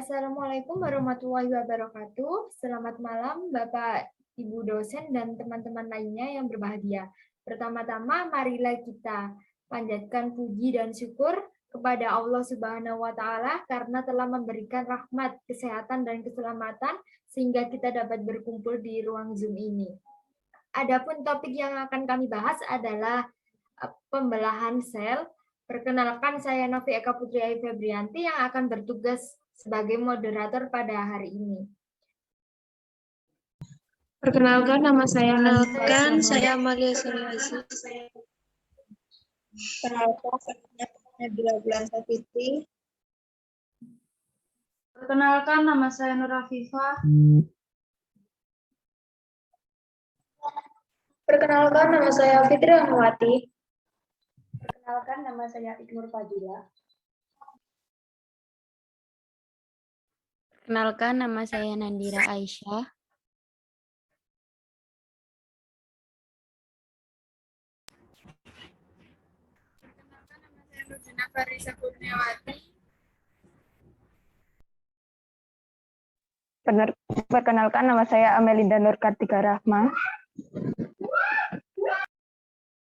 Assalamualaikum warahmatullahi wabarakatuh. Selamat malam Bapak, Ibu dosen, dan teman-teman lainnya yang berbahagia. Pertama-tama, marilah kita panjatkan puji dan syukur kepada Allah Subhanahu wa Ta'ala karena telah memberikan rahmat, kesehatan, dan keselamatan sehingga kita dapat berkumpul di ruang Zoom ini. Adapun topik yang akan kami bahas adalah pembelahan sel. Perkenalkan, saya Novi Eka Putri Ayu Febrianti yang akan bertugas sebagai moderator pada hari ini. Perkenalkan, nama saya Amalia Sariasi. Perkenalkan, saya Nabila Bulan Fitri. Perkenalkan, nama saya Nur Afifah. Perkenalkan, nama saya Fitri Anwati. Perkenalkan, nama saya Iqnur Fadila. Perkenalkan, nama saya Nandira Aisyah. Perkenalkan, nama saya Nurjana Farisa Kurniawati. Perkenalkan, nama saya Amelinda Nur Kartika Rahma.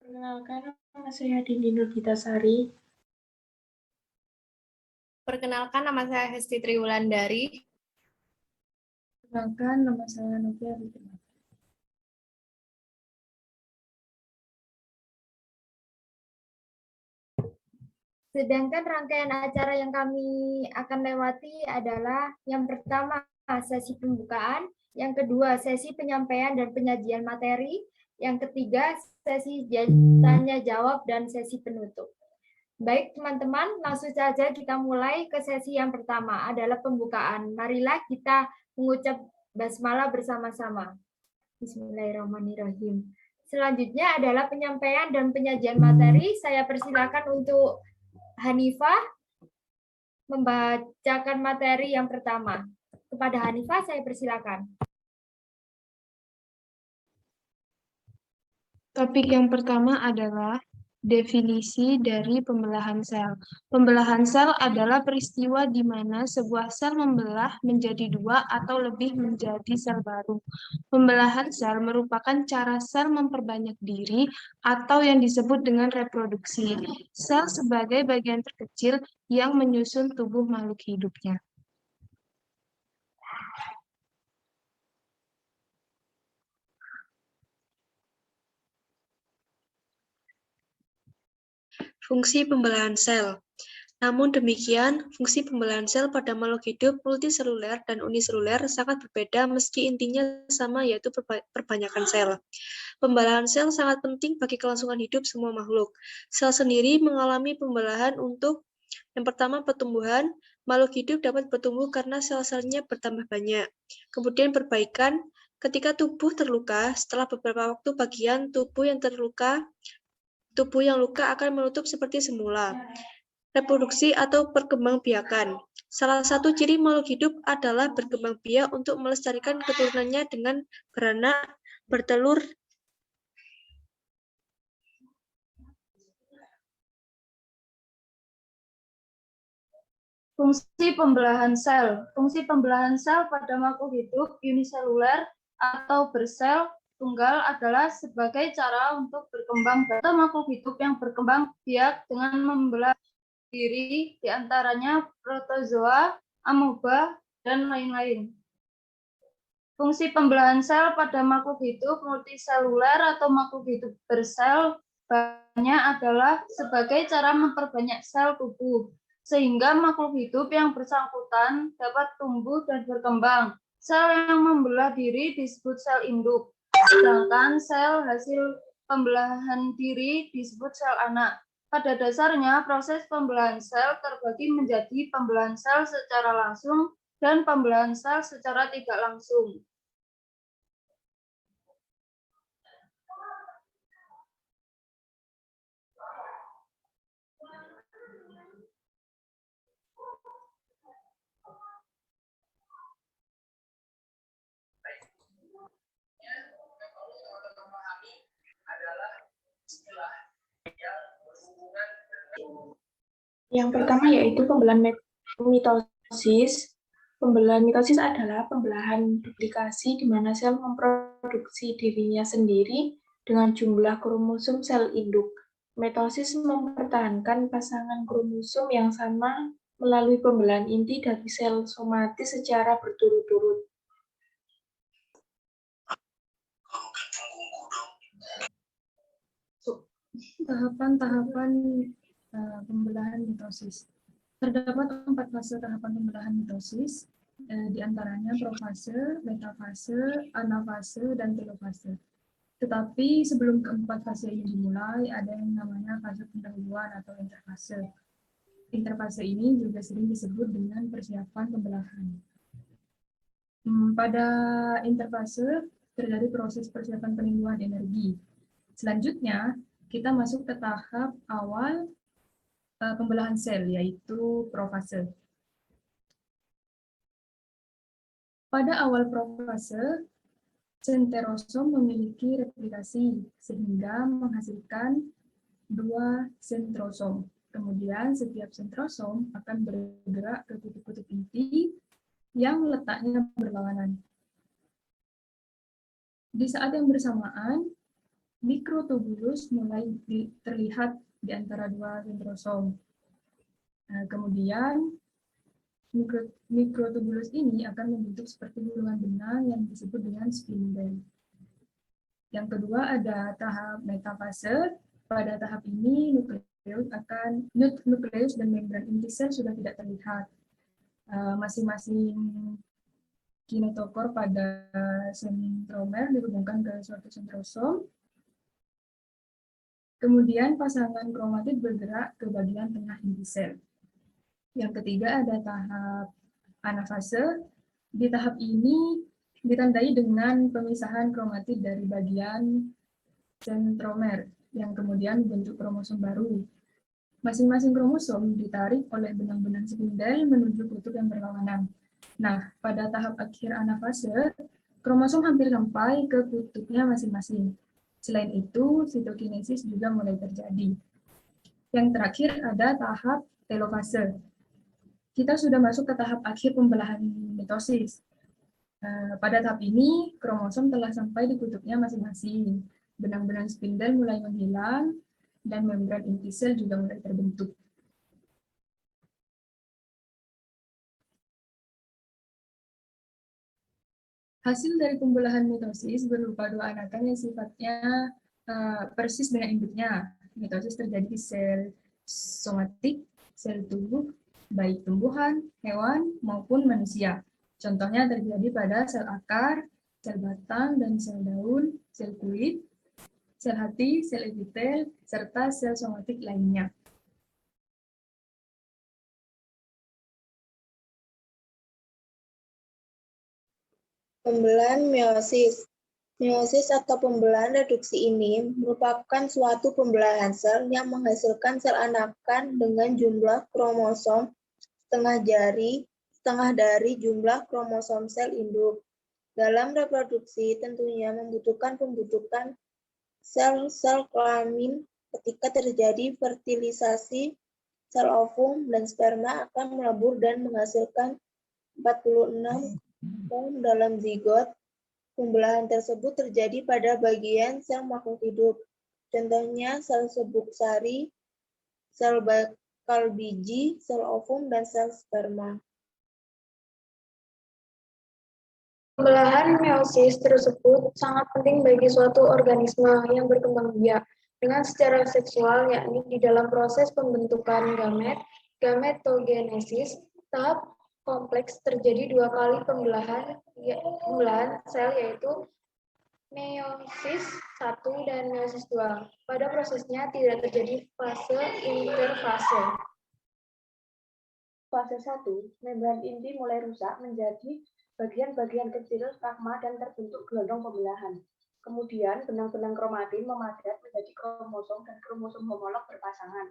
Perkenalkan, nama saya Dini Nurgitasari. Perkenalkan, nama saya Hesti Triwulandari. Perkenalkan, nama saya Novia Fitri. Sedangkan rangkaian acara yang kami akan lewati adalah yang pertama sesi pembukaan, yang kedua sesi penyampaian dan penyajian materi, yang ketiga sesi tanya jawab dan sesi penutup. Baik teman-teman, langsung saja kita mulai ke sesi yang pertama adalah pembukaan. Marilah kita mengucap basmalah bersama-sama. Bismillahirrahmanirrahim. Selanjutnya adalah penyampaian dan penyajian materi. Saya persilakan untuk Hanifah membacakan materi yang pertama. Kepada Hanifah saya persilakan. Topik yang pertama adalah definisi dari pembelahan sel. Pembelahan sel adalah peristiwa di mana sebuah sel membelah menjadi dua atau lebih menjadi sel baru. Pembelahan sel merupakan cara sel memperbanyak diri atau yang disebut dengan reproduksi. Sel sebagai bagian terkecil yang menyusun tubuh makhluk hidupnya. Fungsi pembelahan sel. Namun demikian, fungsi pembelahan sel pada makhluk hidup multiseluler dan uniseluler sangat berbeda meski intinya sama, yaitu perbanyakan sel. Pembelahan sel sangat penting bagi kelangsungan hidup semua makhluk. Sel sendiri mengalami pembelahan untuk yang pertama pertumbuhan. Makhluk hidup dapat bertumbuh karena sel-selnya bertambah banyak. Kemudian perbaikan. Ketika tubuh terluka, setelah beberapa waktu bagian tubuh yang luka akan menutup seperti semula. Reproduksi atau perkembangbiakan. Salah satu ciri makhluk hidup adalah berkembang biak untuk melestarikan keturunannya dengan beranak, bertelur. Fungsi pembelahan sel. Fungsi pembelahan sel pada makhluk hidup uniseluler atau bersel tunggal adalah sebagai cara untuk berkembang biak atau makhluk hidup yang berkembang biak dengan membelah diri, diantaranya protozoa, amoeba, dan lain-lain. Fungsi pembelahan sel pada makhluk hidup multiseluler atau makhluk hidup bersel banyak adalah sebagai cara memperbanyak sel tubuh, sehingga makhluk hidup yang bersangkutan dapat tumbuh dan berkembang. Sel yang membelah diri disebut sel induk, sedangkan sel hasil pembelahan diri disebut sel anak. Pada dasarnya, proses pembelahan sel terbagi menjadi pembelahan sel secara langsung dan pembelahan sel secara tidak langsung. Yang pertama yaitu pembelahan mitosis. Pembelahan mitosis adalah pembelahan duplikasi di mana sel memproduksi dirinya sendiri dengan jumlah kromosom sel induk. Mitosis mempertahankan pasangan kromosom yang sama melalui pembelahan inti dari sel somatis secara berturut-turut. Tahapan-tahapan pembelahan mitosis. Terdapat 4 fase tahapan pembelahan mitosis, di antaranya profase, metafase, anafase, dan telofase. Tetapi sebelum keempat fase ini dimulai, ada yang namanya fase pendahuluan atau interfase. Interfase ini juga sering disebut dengan persiapan pembelahan. Pada interfase terjadi proses persiapan peninjuan energi. Selanjutnya, kita masuk ke tahap awal pembelahan sel, yaitu profase. Pada awal profase, senterosom memiliki replikasi sehingga menghasilkan 2 sentrosom. Kemudian setiap sentrosom akan bergerak ke kutub-kutub inti yang letaknya berlawanan. Di saat yang bersamaan, mikrotubulus mulai terlihat di antara 2 sentrosom. Kemudian mikrotubulus ini akan membentuk seperti gulungan benang yang disebut dengan spindel. Yang kedua ada tahap metafase. Pada tahap ini nukleus dan membran inti sel sudah tidak terlihat. Masing-masing kinetokor pada sentromer dihubungkan ke suatu sentrosom. Kemudian pasangan kromatid bergerak ke bagian tengah inti sel. Yang ketiga ada tahap anafase. Di tahap ini ditandai dengan pemisahan kromatid dari bagian sentromer yang kemudian membentuk kromosom baru. Masing-masing kromosom ditarik oleh benang-benang spindel menuju kutub yang berlawanan. Nah, pada tahap akhir anafase, kromosom hampir sampai ke kutubnya masing-masing. Selain itu, sitokinesis juga mulai terjadi. Yang terakhir ada tahap telofase. Kita sudah masuk ke tahap akhir pembelahan mitosis. Pada tahap ini, kromosom telah sampai di kutubnya masing-masing. Benang-benang spindel mulai menghilang, dan membran inti sel juga mulai terbentuk. Hasil dari pembelahan mitosis berupa 2 anakan yang sifatnya persis dengan induknya. Mitosis terjadi di sel somatik, sel tubuh, baik tumbuhan, hewan, maupun manusia. Contohnya terjadi pada sel akar, sel batang dan sel daun, sel kulit, sel hati, sel epitel, serta sel somatik lainnya. Pembelahan meiosis. Meiosis atau pembelahan reduksi ini merupakan suatu pembelahan sel yang menghasilkan sel anakan dengan jumlah kromosom setengah dari jumlah kromosom sel induk. Dalam reproduksi tentunya membutuhkan pembentukan sel-sel kelamin. Ketika terjadi fertilisasi, sel ovum dan sperma akan melebur dan menghasilkan 46 sperm dalam zigot. Pembelahan tersebut terjadi pada bagian sel makhluk hidup. Contohnya sel sebuk sari, sel bakal biji, sel ovum, dan sel sperma. Pembelahan meiosis tersebut sangat penting bagi suatu organisme yang berkembang biak dengan secara seksual, yakni di dalam proses pembentukan gamet, gametogenesis. Tahap kompleks terjadi 2 kali pembelahan sel, yaitu meiosis 1 dan meiosis 2. Pada prosesnya tidak terjadi fase interfase. Fase 1, membran inti mulai rusak menjadi bagian-bagian kecil fragma dan terbentuk gelondong pembelahan. Kemudian benang-benang kromatin memadat menjadi kromosom dan kromosom homolog berpasangan.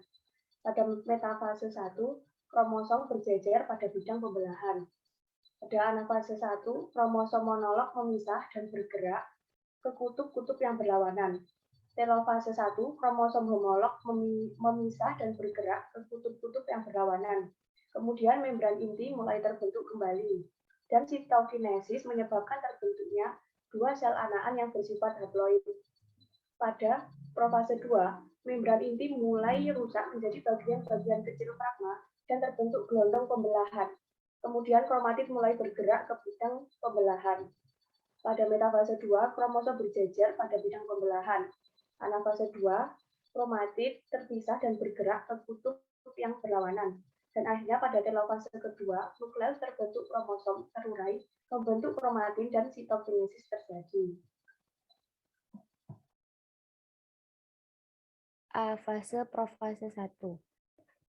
Pada metafase 1, kromosom berjejer pada bidang pembelahan. Pada anafase 1, kromosom monolog memisah dan bergerak ke kutub-kutub yang berlawanan. Telofase 1, kromosom homolog memisah dan bergerak ke kutub-kutub yang berlawanan. Kemudian membran inti mulai terbentuk kembali. Dan sitokinesis menyebabkan terbentuknya dua sel anakan yang bersifat haploid. Pada profase 2, membran inti mulai rusak menjadi bagian-bagian kecil fragma dan terbentuk gelombang pembelahan. Kemudian kromatid mulai bergerak ke bidang pembelahan. Pada metafase 2, kromosom berjejer pada bidang pembelahan. Anafase 2, kromatid terpisah dan bergerak ke kutub yang berlawanan. Dan akhirnya pada telofase kedua, nukleus terbentuk kromosom terurai, membentuk kromatin dan sitokinesis terjadi. Fase profase 1.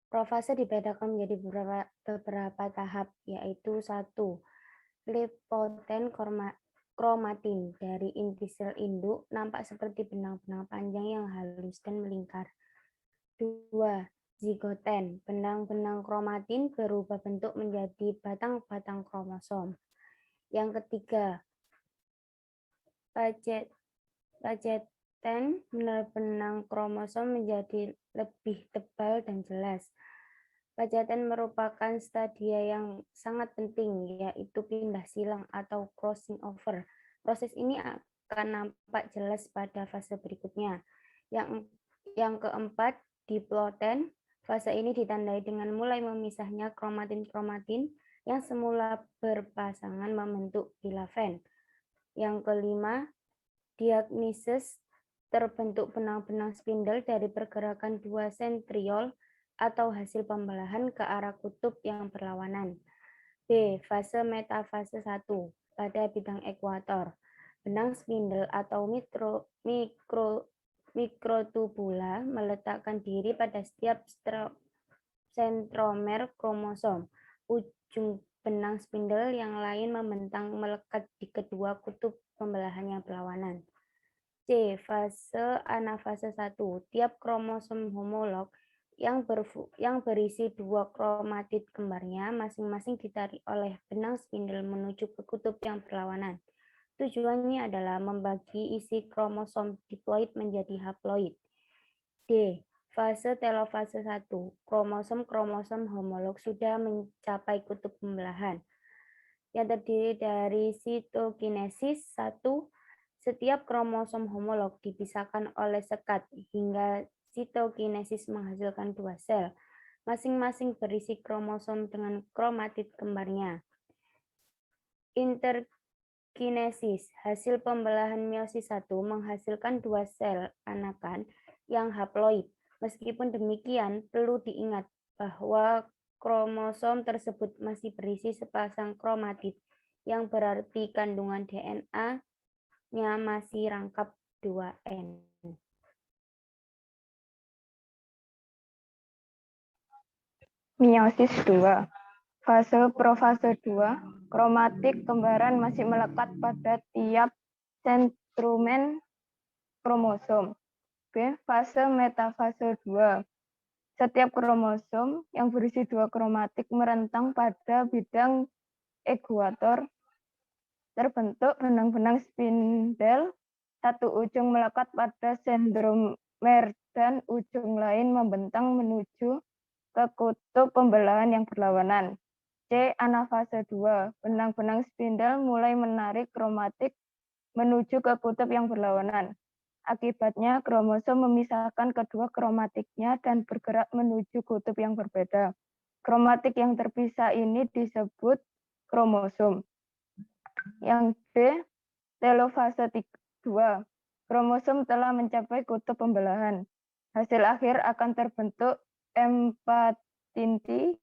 Profase dibedakan menjadi beberapa tahap, yaitu 1. Lipoten kromatin dari inti sel induk nampak seperti benang-benang panjang yang halus dan melingkar. 2. Zigoten, benang-benang kromatin berubah bentuk menjadi batang-batang kromosom. Yang ketiga, paceten, benang kromosom menjadi lebih tebal dan jelas. Paceten merupakan stadia yang sangat penting, yaitu pindah silang atau crossing over. Proses ini akan nampak jelas pada fase berikutnya. Yang keempat, diploten. Fase ini ditandai dengan mulai memisahnya kromatin-kromatin yang semula berpasangan membentuk filamen. Yang kelima, diagnosis, terbentuk benang-benang spindle dari pergerakan dua sentriol atau hasil pembelahan ke arah kutub yang berlawanan. B. Fase metafase 1 pada bidang ekuator. Benang spindle atau mikrotubula meletakkan diri pada setiap sentromer kromosom. Ujung benang spindle yang lain membentang melekat di kedua kutub pembelahan yang berlawanan. C. Fase anafase 1. Tiap kromosom homolog yang berisi dua kromatid kembarnya masing-masing ditarik oleh benang spindle menuju ke kutub yang berlawanan. Tujuannya adalah membagi isi kromosom diploid menjadi haploid. D. Fase telofase 1. Kromosom-kromosom homolog sudah mencapai kutub pembelahan yang terdiri dari sitokinesis 1. Setiap kromosom homolog dipisahkan oleh sekat hingga sitokinesis menghasilkan dua sel, masing-masing berisi kromosom dengan kromatid kembarnya. Interkinesis, hasil pembelahan meiosis 1 menghasilkan dua sel anakan yang haploid. Meskipun demikian, perlu diingat bahwa kromosom tersebut masih berisi sepasang kromatid, yang berarti kandungan DNA-nya masih rangkap 2N. Meiosis 2. Fase profase 2, kromatik kembaran masih melekat pada tiap sentrumen kromosom. B. Fase metafase 2. Setiap kromosom yang berisi dua kromatik merentang pada bidang ekuator, terbentuk benang-benang spindle, satu ujung melekat pada sentromer dan ujung lain membentang menuju ke kutub pembelahan yang berlawanan. C. Anafase 2. Benang-benang spindle mulai menarik kromatik menuju ke kutub yang berlawanan. Akibatnya, kromosom memisahkan kedua kromatiknya dan bergerak menuju kutub yang berbeda. Kromatik yang terpisah ini disebut kromosom. Yang D. Telofase 2. Kromosom telah mencapai kutub pembelahan. Hasil akhir akan terbentuk 4 inti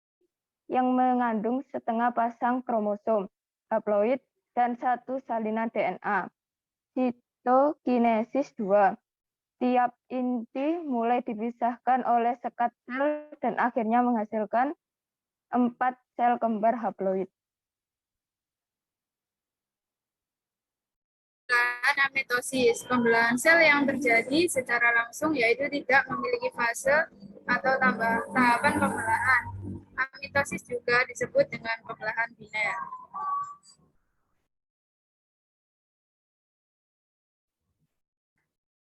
yang mengandung setengah pasang kromosom haploid dan satu salinan DNA. Sitokinesis 2. Tiap inti mulai dipisahkan oleh sekat sel dan akhirnya menghasilkan 4 sel kembar haploid. Pembelahan amitosis, pembelahan sel yang terjadi secara langsung yaitu tidak memiliki fase atau tahapan pembelahan. Amitosis juga disebut dengan pembelahan biner.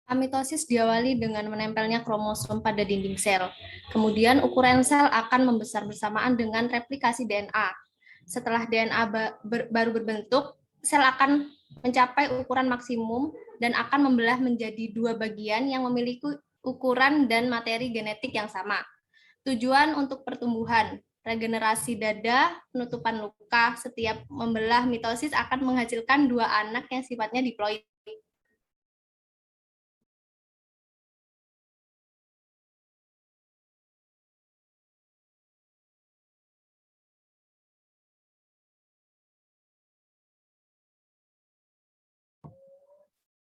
Amitosis diawali dengan menempelnya kromosom pada dinding sel. Kemudian ukuran sel akan membesar bersamaan dengan replikasi DNA. Setelah DNA baru berbentuk, sel akan mencapai ukuran maksimum dan akan membelah menjadi dua bagian yang memiliki ukuran dan materi genetik yang sama. Tujuan untuk pertumbuhan, regenerasi dada, penutupan luka, setiap membelah mitosis akan menghasilkan dua anak yang sifatnya diploid.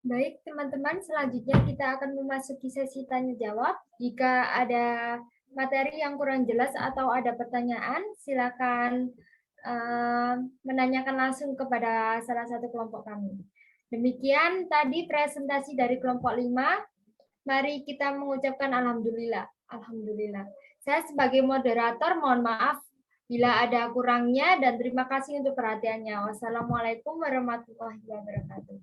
Baik, teman-teman, selanjutnya kita akan memasuki sesi tanya-jawab. Jika ada materi yang kurang jelas atau ada pertanyaan, silakan menanyakan langsung kepada salah satu kelompok kami. Demikian tadi presentasi dari kelompok 5. Mari kita mengucapkan alhamdulillah. Alhamdulillah. Saya sebagai moderator mohon maaf bila ada kurangnya dan terima kasih untuk perhatiannya. Wassalamualaikum warahmatullahi wabarakatuh.